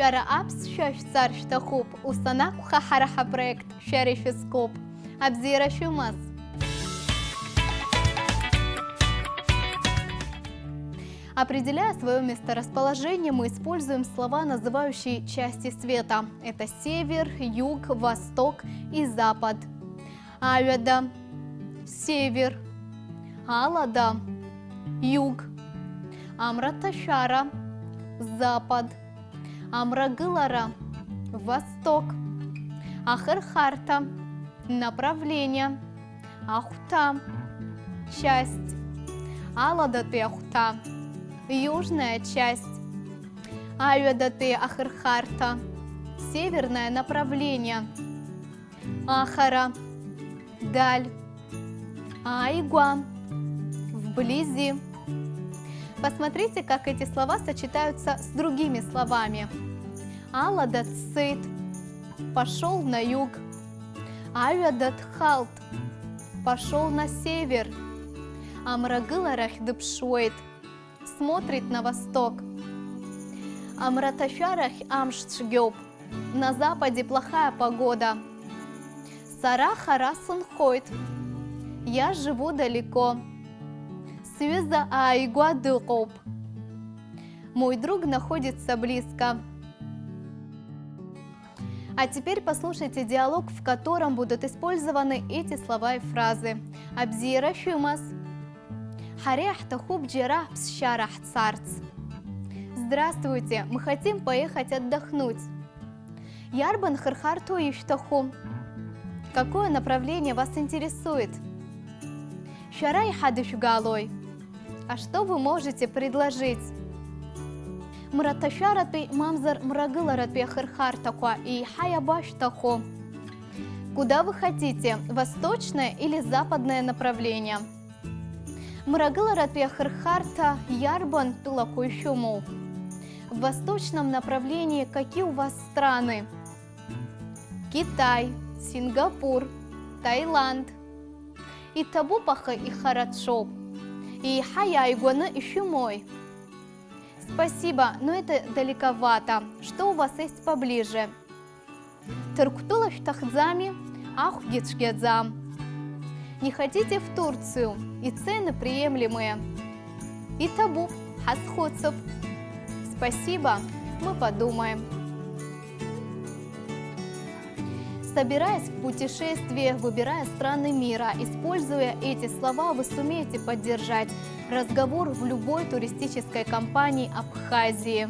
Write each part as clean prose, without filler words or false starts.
Шара апс шаш царштахуп, устанак хахараха проект шарифископ. Абзира шумас. Определяя свое месторасположение, мы используем слова, называющие части света. Это север, юг, восток и запад. Аведа – север, Алада – юг, Амраташара – запад, Амрагылара – восток, Ахархарта – направление, Ахута – часть, Аладаты Ахута – южная часть, Аведаты Ахархарта – северное направление, Ахара – даль, Айгуа – вблизи. Посмотрите, как эти слова сочетаются с другими словами. Аладат Сыт – пошел на юг, Аведат Халт – пошел на север, Амрагыларах Дыпшуэт – смотрит на восток. Амраташарах Амштшгёб – на западе плохая погода. Сарахара Сунхойт – я живу далеко. Связа Айгуадыкоп – мой друг находится близко. А теперь послушайте диалог, в котором будут использованы эти слова и фразы. Абзира шумас. Здравствуйте, мы хотим поехать отдохнуть. Ярбан хархарту иштаху. Какое направление вас интересует? Шарай хадышгалой. А что вы можете предложить? Мраташаратый мамзар мрагыларатый хархартакуа и хаябаштаху. Куда вы хотите, восточное или западное направление? Мрагыларатый хархарта ярбан тулакуйшуму. В восточном направлении какие у вас страны? Китай, Сингапур, Таиланд. И табупаха и харатшоп. И хаяйгуана и шумой. Спасибо, но это далековато. Что у вас есть поближе? Тырктулаш тахдзами, ахгитшгедзам. Не хотите в Турцию? И цены приемлемые. И табу, хасходцев. Спасибо, мы подумаем. Собираясь в путешествие, выбирая страны мира, используя эти слова, вы сумеете поддержать разговор в любой туристической компании Абхазии.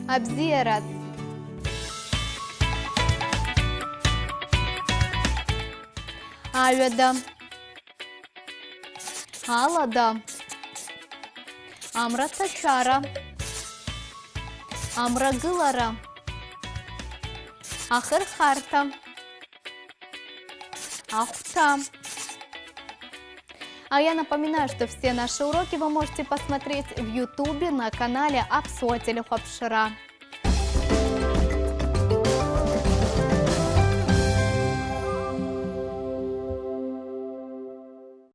Абзиерат. Аведа. Алада. Амраташара. Амрагылара. Ахархарта. Ахута. А я напоминаю, что все наши уроки вы можете посмотреть в YouTube на канале Апсуателю Хапшира.